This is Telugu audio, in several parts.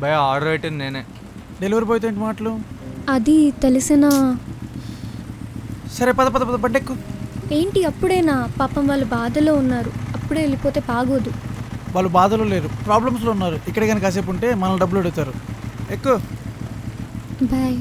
భయ ఆర్డర్ పెట్టింది నేనే. డెలివరీ బాయ్తో ఏంటి మాటలు? అది తెలిసిన. సరే పద పద పద బండెక్కు. ఏంటి అప్పుడేనా? పాపం వాళ్ళు బాధలో ఉన్నారు, అప్పుడే వెళ్ళిపోతే బాగోదు. వాళ్ళు బాధలో లేరు, ప్రాబ్లమ్స్లో ఉన్నారు. ఇక్కడ కానీ కాసేపు ఉంటే మనల్ని డబ్బులు అడుగుతారు. ఎక్కువ. బాయ్.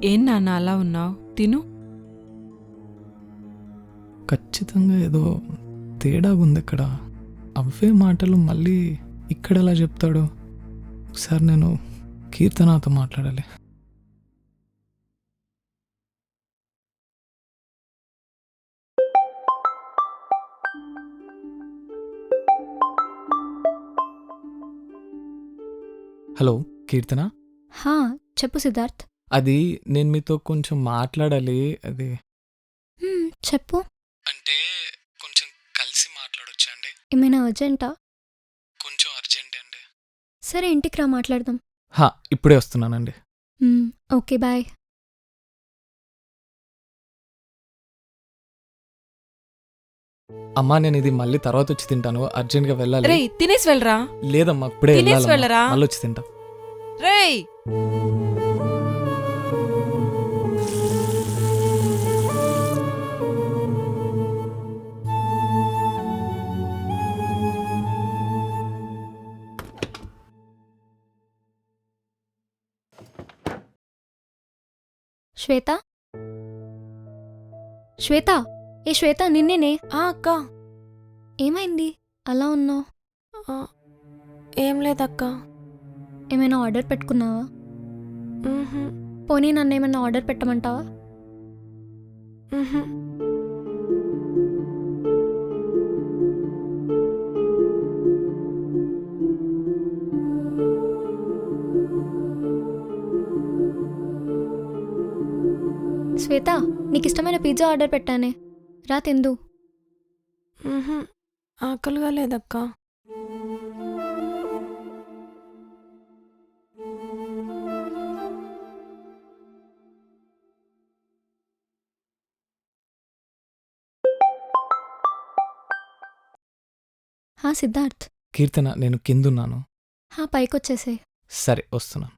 ఏం నాన్న అలా ఉన్నావు? తిను. ఖచ్చితంగా ఏదో తేడా ఉంది ఇక్కడ. అవే మాటలు మళ్ళీ ఇక్కడ ఎలా చెప్తాడు? ఒకసారి నేను కీర్తనతో మాట్లాడాలి. హలో కీర్తన. హా, చెప్పు సిద్ధార్థ్. అది నేను మీతో కొంచెం మాట్లాడాలి. అది చెప్పు. అంటే కొంచెం కలిసి మాట్లాడొచ్చా అండి? ఏమైనా అర్జెంటా? కొంచెం అర్జెంట్ అండి. సరే ఇంటికి రా, మాట్లాడదాం. ఇప్పుడే వస్తున్నానండి. Okay bye. అమ్మా నేను ఇది మళ్ళీ తర్వాత వచ్చి తింటాను, అర్జెంట్గా వెళ్ళాలి. రేయ్ తినేసి వెళ్ళరా. లేదమ్మా ఇప్పుడే తినేసి వెళ్ళరా. మళ్ళీ వచ్చి తింటా. రేయ్ శ్వేత, శ్వేత, ఏ శ్వేత నిన్నేనే. అక్క. ఏమైంది అలా ఉన్నావు? ఏం లేదక్క. ఏమైనా ఆర్డర్ పెట్టుకున్నావా? పోనీ నన్ను ఏమైనా ఆర్డర్ పెట్టమంటావా? శ్వేత, నీకు ఇష్టమైన పిజ్జా ఆర్డర్ పెట్టానే, రా తిందు. ఆకలిగా లేదక్క. సిద్ధార్థ్. కీర్తన నేను కిందున్నాను. పైకొచ్చేసే. సరే వస్తున్నాను.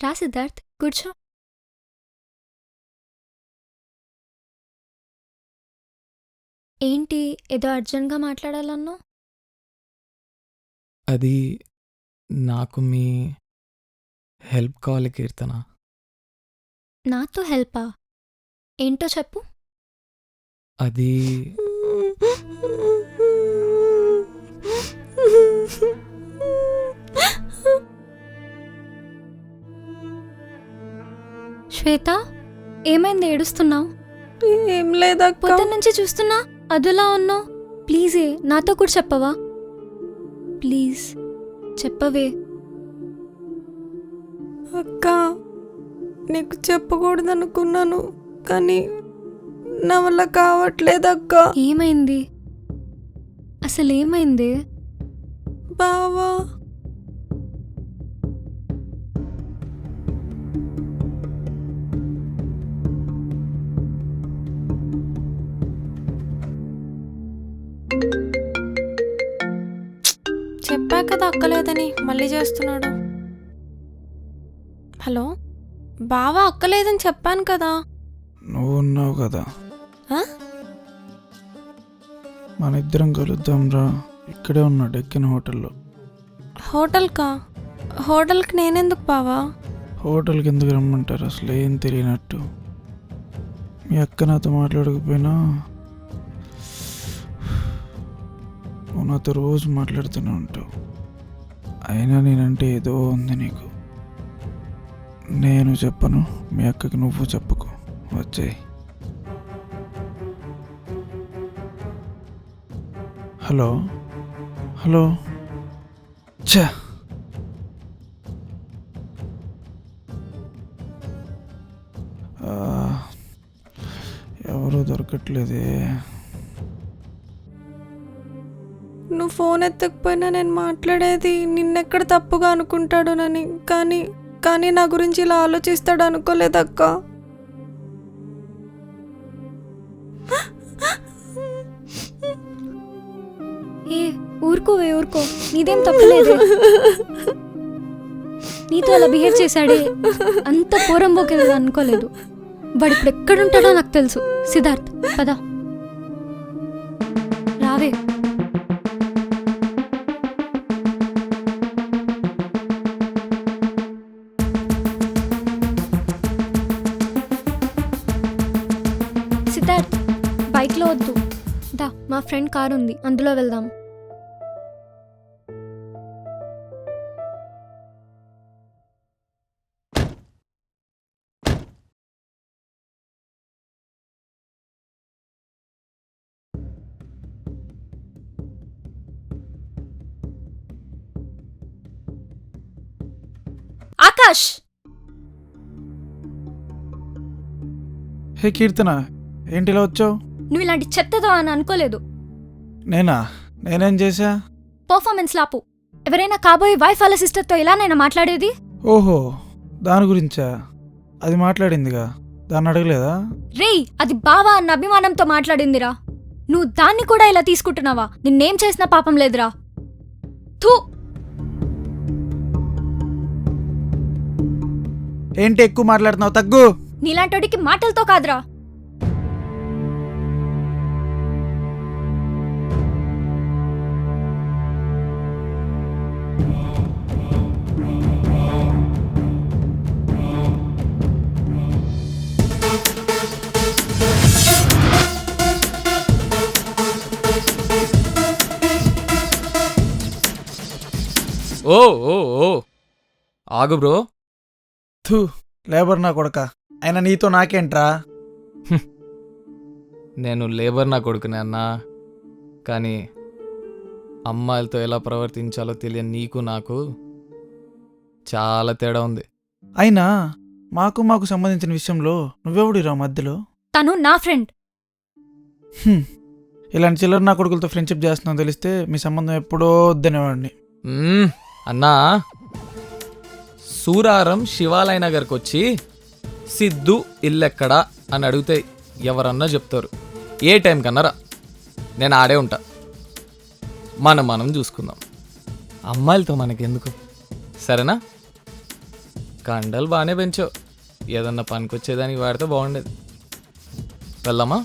రా సిద్ధార్థ్, కూర్చో. ఏంటి ఏదో అర్జెంట్గా మాట్లాడాలన్నావు? అది నాకు మీ హెల్ప్ కావాలి కీర్తన. నాతో హెల్పా? ఏంటో చెప్పు. అది శ్వేత, ఏమైంది ఏడుస్తున్నావు? ఏం లేదక్క. పొద్దున్న నుంచి చూస్తున్నా అదలా ఉన్నావు. ప్లీజే నాతో కూడా చెప్పవా? ప్లీజ్ చెప్పవే. అక్క నీకు చెప్పకూడదు అనుకున్నాను, కానీ నా వల్ల కావట్లేదక్క. ఏమైంది అసలు? ఏమైంది? బావా చెప్పా కదా అక్కలేదని, మళ్ళీ చేస్తున్నాడు. హలో బావా, అక్కలేదని చెప్పాను కదా. నువ్వు ఉన్నావు కదా, మన ఇద్దరం కలుద్దాం రా. ఇక్కడే ఉన్నాడు ఎక్కిన హోటల్లో. హోటల్కా? హోటల్కి నేనెందుకు బావా? హోటల్కి ఎందుకు రమ్మంటారు? అసలు ఏం తెలియనట్టు. మీ అక్క నాతో మాట్లాడకపోయినా నువ్వు నాతో రోజు మాట్లాడుతూనే ఉంటావు. అయినా నేనంటే ఏదో ఉంది నీకు. నేను చెప్పను, మీ అక్కకి నువ్వు చెప్పుకో. వచ్చేయి. Hello hello. ఛా, రావట్లేదే. నువ్వు ఫోన్ ఎత్తకపోయినా నేను మాట్లాడేది నిన్నెక్కడ తప్పుగా అనుకుంటాడోనని. కానీ కానీ నా గురించి ఇలా ఆలోచిస్తాడు అనుకోలేదక్క. ఏ ఊరుకోవే ఊరుకో, నీదేం తప్పలేదు. నీతో అలా బిహేవ్ చేశాడే అంత పోరంబోకే అనుకోలేదు. వాడు ఇప్పుడు ఎక్కడుంటాడో నాకు తెలుసు. సిద్ధార్థ్ పద రావే. సిద్ధార్థ్ బైక్లో వద్దు, దా మా ఫ్రెండ్ కార్ ఉంది, అందులో వెళ్దాం. ఆకాష్, హే కీర్తన, ఏంటి ఇలా వచ్చావు? నువ్వు ఇలాంటి చెత్తదో అని అనుకోలేదు. నేనేం చేశా? పర్ఫార్మెన్స్ లాపు. ఎవరైనా కాబోయే వైఫ్ వాళ్ళ సిస్టర్తో ఇలానైనా మాట్లాడేది? ఓహో, దాని గురించా? అది మాట్లాడిందిగా, దాన్ని అడగలేదా? రేయ్, అది బావా అన్న అభిమానంతో మాట్లాడిందిరా. నువ్వు దాన్ని కూడా ఇలా తీసుకుంటున్నావా? నిన్నేం చేసినా పాపం లేదురా. థూ. ఏంటి ఎక్కువ మాట్లాడుతున్నావు? తగ్గు. నీలాంటోడికి మాటలతో కాదురా. ఓ ఓ ఓ ఆగు బ్రో. థూ, లేబర్ నా కొడక. అయినా నీతో నాకేంట్రా? నేను లేబర్ నా కొడుకునే అన్నా, కానీ అమ్మాయిలతో ఎలా ప్రవర్తించాలో తెలియని నీకు నాకు చాలా తేడా ఉంది. అయినా మాకు సంబంధించిన విషయంలో నువ్వెవడిరా మధ్యలో? తను నా ఫ్రెండ్. ఇలాంటి చిల్లర నా కొడుకులతో ఫ్రెండ్షిప్ చేస్తున్నావు తెలిస్తే మీ సంబంధం ఎప్పుడో వద్దనేవాడిని. అన్నా, సూరారం శివాలయ నగర్కి వచ్చి సిద్ధు ఇల్లెక్కడా అని అడిగితే ఎవరన్నా చెప్తారు. ఏ టైం కన్నారా, నేను ఆడే ఉంటా. మనం చూసుకుందాం. అమ్మాయిలతో మనకెందుకు, సరేనా? కండలు బాగానే పెంచావు, ఏదన్నా పనికొచ్చేదానికి వాడితే బాగుండేది. వెళ్దామా?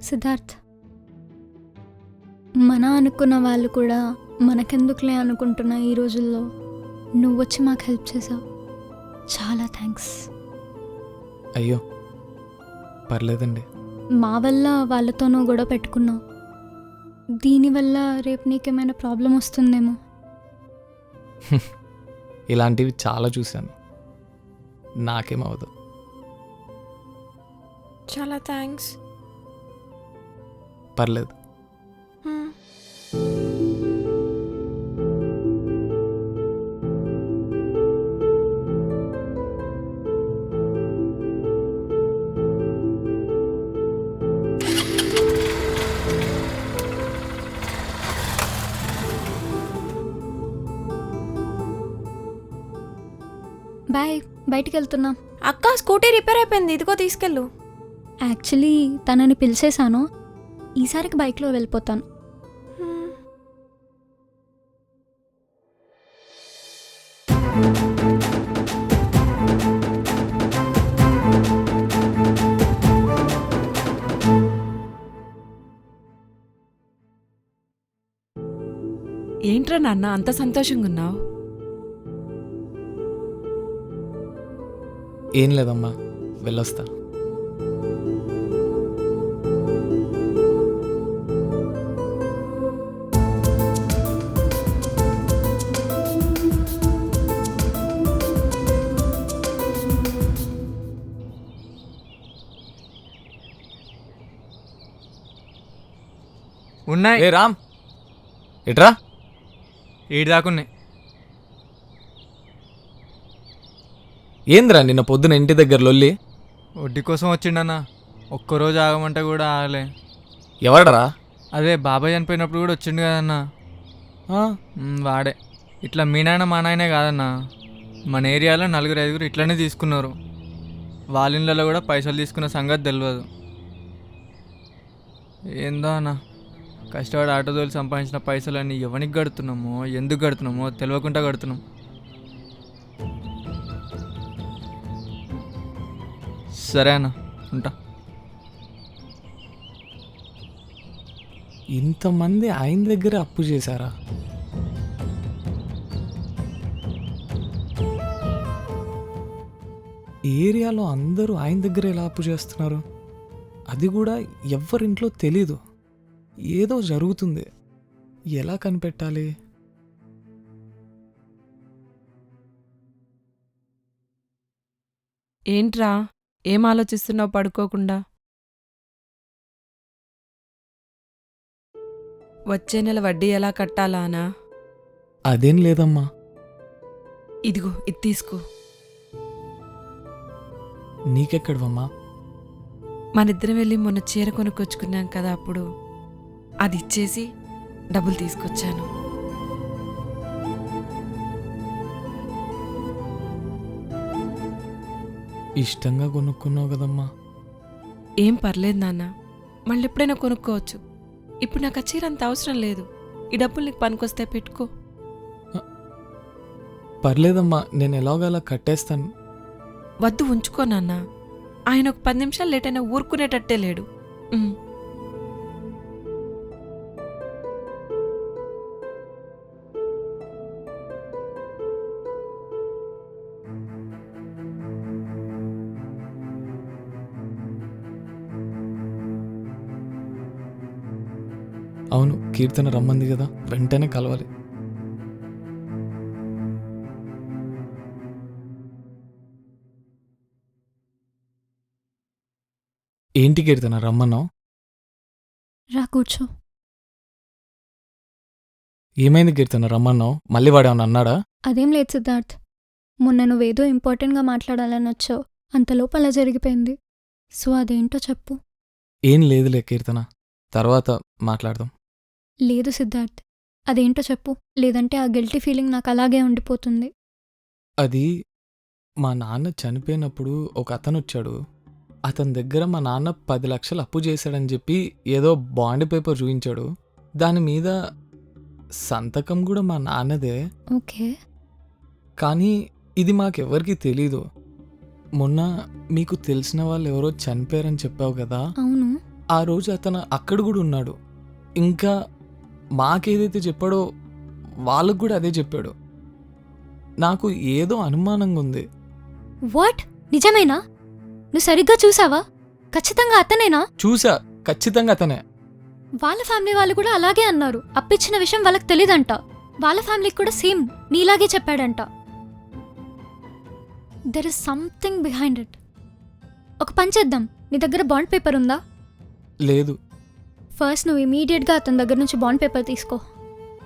సిద్ధార్థ్, మన అనుకున్న వాళ్ళు కూడా మనకెందుకులే అనుకుంటున్న ఈ రోజుల్లో నువ్వు వచ్చి మాకు హెల్ప్ చేసావు. చాలా థ్యాంక్స్. అయ్యో పర్లేదండి. మా వల్ల వాళ్ళతోనూ గొడవ పెట్టుకున్నావు. దీనివల్ల రేపు నీకేమైనా ప్రాబ్లం వస్తుందేమో. ఇలాంటివి చాలా చూశాను, నాకేమవదు. చాలా థ్యాంక్స్. పర్లేదు. బాయ్, బయటికి వెళ్తున్నా. అక్క, స్కూటీ రిపేర్ అయిపోయింది, ఇదిగో తీసుకెళ్ళు. యాక్చువల్లీ తనని పిలిచేశాను, ఈసారికి బైక్లో వెళ్ళిపోతాను. హ్మ్. ఏంట్రా నాన్న అంత సంతోషంగా ఉన్నావు? ఏం లేదమ్మా, వెళ్ళొస్తా. ఉన్నాయి ఏ రామ్, ఎట్రా? ఏడు దాకున్నాయి. ఏంద్రా నిన్న పొద్దున ఇంటి దగ్గర లొల్లి? వడ్డీ కోసం వచ్చిండన్న. ఒక్కరోజు ఆగమంటే కూడా ఆగలే. ఎవడరా? అదే బాబాయ్ చనిపోయినప్పుడు కూడా వచ్చిండు కదన్న. వాడే. ఇట్లా మీ నాయన మా నాయనే కాదన్న, మన ఏరియాలో 4-5 ఇట్లనే తీసుకున్నారు. వాళ్ళ ఇళ్ళలో కూడా పైసలు తీసుకున్న సంగతి తెలియదు. ఏందో అన్న, కష్టపడి ఆటో తోలి సంపాదించిన పైసలన్నీ ఎవరికి కడుతున్నామో ఎందుకు కడుతున్నామో తెలియకుండా కడుతున్నాం. సరే అన్న, ఉంటా. ఇంతమంది ఆయన దగ్గర అప్పు చేశారా? ఏరియాలో అందరూ ఆయన దగ్గర ఎలా అప్పు చేస్తున్నారు? అది కూడా ఎవరింట్లో తెలీదు. ఏదో జరుగుతుంది, ఎలా కనిపెట్టాలి? ఏంట్రా ఏం ఆలోచిస్తున్నావు పడుకోకుండా? వచ్చే నెల వడ్డీ ఎలా కట్టాలా అనా? అదేం లేదమ్మా. ఇదిగో ఇది తీసుకో. నీకెక్కడవమ్మా? మనిద్దరం వెళ్ళి మొన్న చీర కొనుక్కొచ్చుకున్నాం కదా, అప్పుడు అది ఇచ్చేసి డబ్బులు తీసుకొచ్చాను. ఇష్టంగా కొనుక్కున్నావు కదమ్మా. ఏం పర్లేదు నాన్న, మళ్ళీ ఎప్పుడైనా కొనుక్కోవచ్చు. ఇప్పుడు నాకు ఆ చీర అంత అవసరం లేదు. ఈ డబ్బులు నీకు పనికొస్తే పెట్టుకో. పర్లేదమ్మా, నేను ఎలాగలా కట్టేస్తాను. వద్దు, ఉంచుకో నాన్న. ఆయన ఒక 10 నిమిషాలు లేట్ అయినా ఊరుకునేటట్టే లేడు. ఉమ్. అవును, కీర్తన రమ్మంది కదా, వెంటనే కలవాలి. ఏంటి కీర్తన రమ్మన్నావు? రా కూర్చో. ఏమైంది కీర్తన రమ్మన్నావు? మళ్ళీ వాడేమన్నా అన్నాడా? అదేం లేదు సిద్ధార్థ్, మొన్న నువ్వేదో ఇంపార్టెంట్గా మాట్లాడాలని వచ్చావు, అంతలోపు అలా జరిగిపోయింది. సో అదేంటో చెప్పు. ఏం లేదులే కీర్తన, తర్వాత మాట్లాడదాం. లేదు సిద్ధార్థ్, అదేంటో చెప్పు, లేదంటే ఆ గిల్టీ ఫీలింగ్ నాకు అలాగే ఉండిపోతుంది. అది మా నాన్న చనిపోయినప్పుడు ఒక అతను వచ్చాడు. అతని దగ్గర మా నాన్న 10 లక్షలు అప్పు చేశాడని చెప్పి ఏదో బాండ్ పేపర్ చూపించాడు. దాని మీద సంతకం కూడా మా నాన్నదే. ఓకే. కానీ ఇది మాకెవ్వరికీ తెలీదు. మొన్న మీకు తెలిసిన వాళ్ళు ఎవరో చనిపోయారని చెప్పావు కదా, అవును. ఆ రోజు అతను అక్కడ కూడా ఉన్నాడు. ఇంకా మాకేదైతే చెప్పాడో వాళ్ళకు కూడా అదే చెప్పాడు. నాకు ఏదో అనుమానంగా ఉంది. వాట్? నిజమేనా? నువ్వు సరిగ్గా చూసావా? ఖచ్చితంగా అతనేనా? చూసా, ఖచ్చితంగా అతనే. వాళ్ళ ఫ్యామిలీ వాళ్ళు కూడా అలాగే అన్నారు. అప్పిచ్చిన విషయం వాళ్ళకి తెలీదంట. వాళ్ళ ఫ్యామిలీకి కూడా సేమ్ నీలాగే చెప్పాడంట. There is something behind it. ఒక పని చేద్దాం, నీ దగ్గర బాండ్ పేపర్ ఉందా? లేదు. ఫస్ట్ నువ్వు ఇమీడియట్గా అతని దగ్గర నుంచి బాండ్ పేపర్ తీసుకో.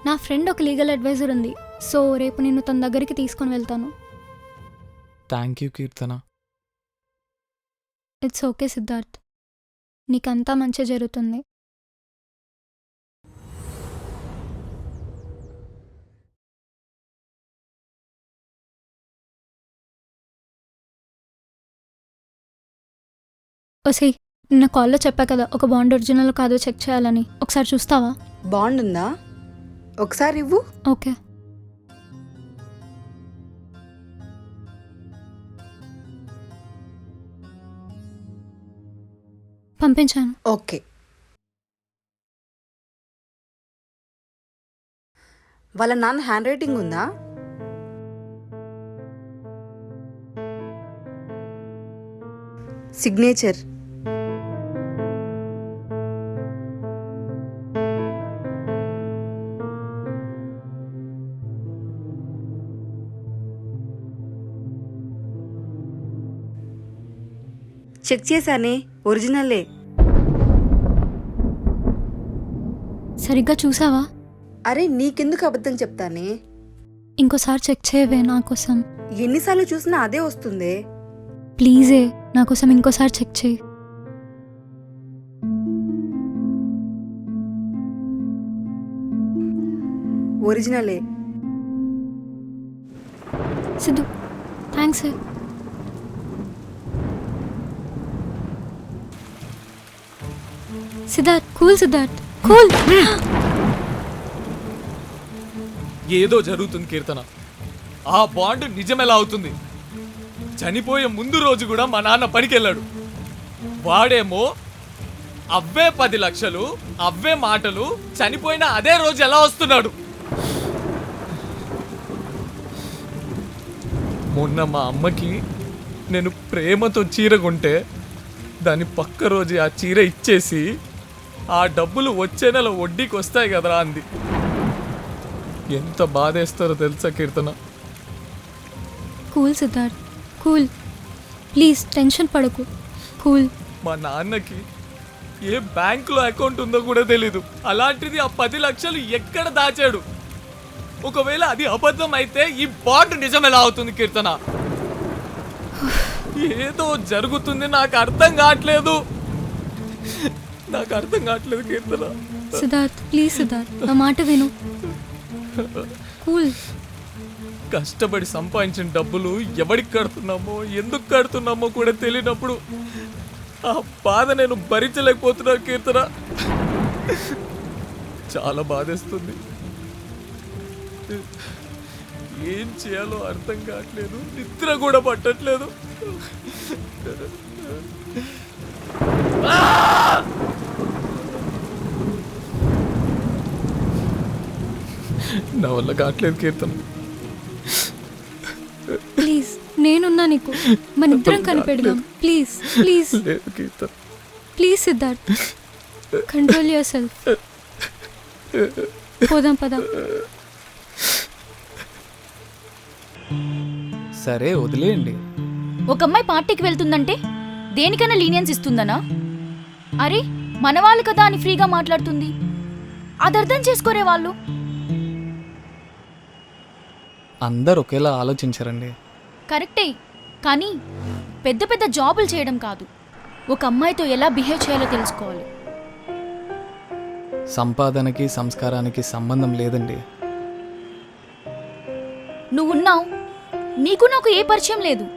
నా ఫ్రెండ్ ఒక లీగల్ అడ్వైజర్ ఉంది, సో రేపు నిన్ను తన దగ్గరికి తీసుకొని వెళ్తాను. Thank you Keerthana. It's okay Siddharth, నీకంతా మంచి జరుగుతుంది. ఒసేయ్, నిన్న కాల్లో చెప్పా కదా ఒక బాండ్ ఒరిజినల్ కాదో చెక్ చేయాలని. ఒకసారి చూస్తావా? బాండ్ ఉందా? ఒకసారి ఇవ్వు. ఓకే. పంపించాను. ఓకే. వాళ్ళ నాన్న హ్యాండ్ రైటింగ్ ఉందా? సిగ్నేచర్? చెక్ చేశానే, ఒరిజినలే. సరిగ్గా చూసావా? అరే నీకెందుకు అబద్ధం చెప్తానే? ఇంకోసారి చెక్ చేయవే నా కోసం. ఎన్నిసార్లు చూసినా అదే వస్తుందే. ప్లీజే నా కోసం ఇంకోసారి చెక్ చేయి. ఒరిజినలే. Siddhu thanks. Siddharth cool, Siddharth cool. ఏదో జరుగుతుంది కీర్తన. ఆ బాండ్ నిజమెలా అవుతుంది? చనిపోయే ముందు రోజు కూడా మా నాన్న పనికెళ్ళాడు. వాడేమో అవ్వే 10 లక్షలు, అవ్వే మాటలు, చనిపోయిన అదే రోజు ఎలా వస్తున్నాడు? మొన్న మా అమ్మకి నేను ప్రేమతో చీర కొంటే దాని పక్క రోజు ఆ చీర ఇచ్చేసి ఆ డబ్బులు వచ్చే నెల వడ్డీకి వస్తాయి కదరా అంది. ఎంత బాధేస్తారో తెలుసా Keerthana? Cool Siddharth cool, please tension పడకు. కూల్. మా నాన్నకి ఏ బ్యాంకులో అకౌంట్ ఉందో కూడా తెలీదు. అలాంటిది ఆ 10 లక్షలు ఎక్కడ దాచాడు? ఒకవేళ అది అబద్ధం అయితే ఈ బాండ్ నిజం ఎలా అవుతుంది కీర్తన? ఏదో జరుగుతుంది, నాకు అర్థం కావట్లేదు. కీర్తన. సిద్ధార్థ్ ప్లీజ్ సిద్ధార్థ్ నా మాట విను. కూల్. కష్టపడి సంపాదించిన డబ్బులు ఎవరికి కడుతున్నామో, ఎందుకు కడుతున్నామో కూడా తెలియనప్పుడు ఆ బాధ నేను భరించలేకపోతున్నా కీర్తన. చాలా బాధేస్తుంది. ఏం చేయాలో అర్థం కావట్లేదు. నిద్ర కూడా పట్టట్లేదు. నా వల్ల కావట్లేదు కీర్తన. ప్లీజ్ నేనున్నా నీకు. మన ఇద్దరం కనిపెడదాం. ప్లీజ్ ప్లీజ్ లేదు Keerthana. Please Siddharth control yourself. పోదాం పదా. సరే వదిలేయండి. ఒక అమ్మాయి పార్టీకి వెళ్తుందంటే దేనికైనా లీనియన్స్ ఇస్తుందనా? అరే మన వాళ్ళు కదా అని ఫ్రీగా మాట్లాడుతుంది. అది అర్థం చేసుకోరే వాళ్ళు. అందరు ఒకేలా ఆలోచించరండి. కరెక్టే, కానీ పెద్ద పెద్ద జాబులు చేయడం కాదు, ఒక అమ్మాయితో ఎలా బిహేవ్ చేయాలో తెలుసుకోవాలి. సంపాదనకి సంస్కారానికి సంబంధం లేదండి. నువ్వున్నావు, నీకు నాకు ఏ పరిచయం లేదు,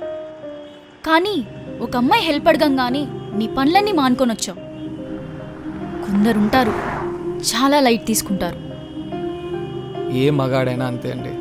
కానీ ఒక అమ్మాయి హెల్ప్ అడగంగానే నీ పనులన్నీ మానుకొనొచ్చావు. కొందరుంటారు చాలా లైట్ తీసుకుంటారు. ఏ మగాడైనా అంతే అండి.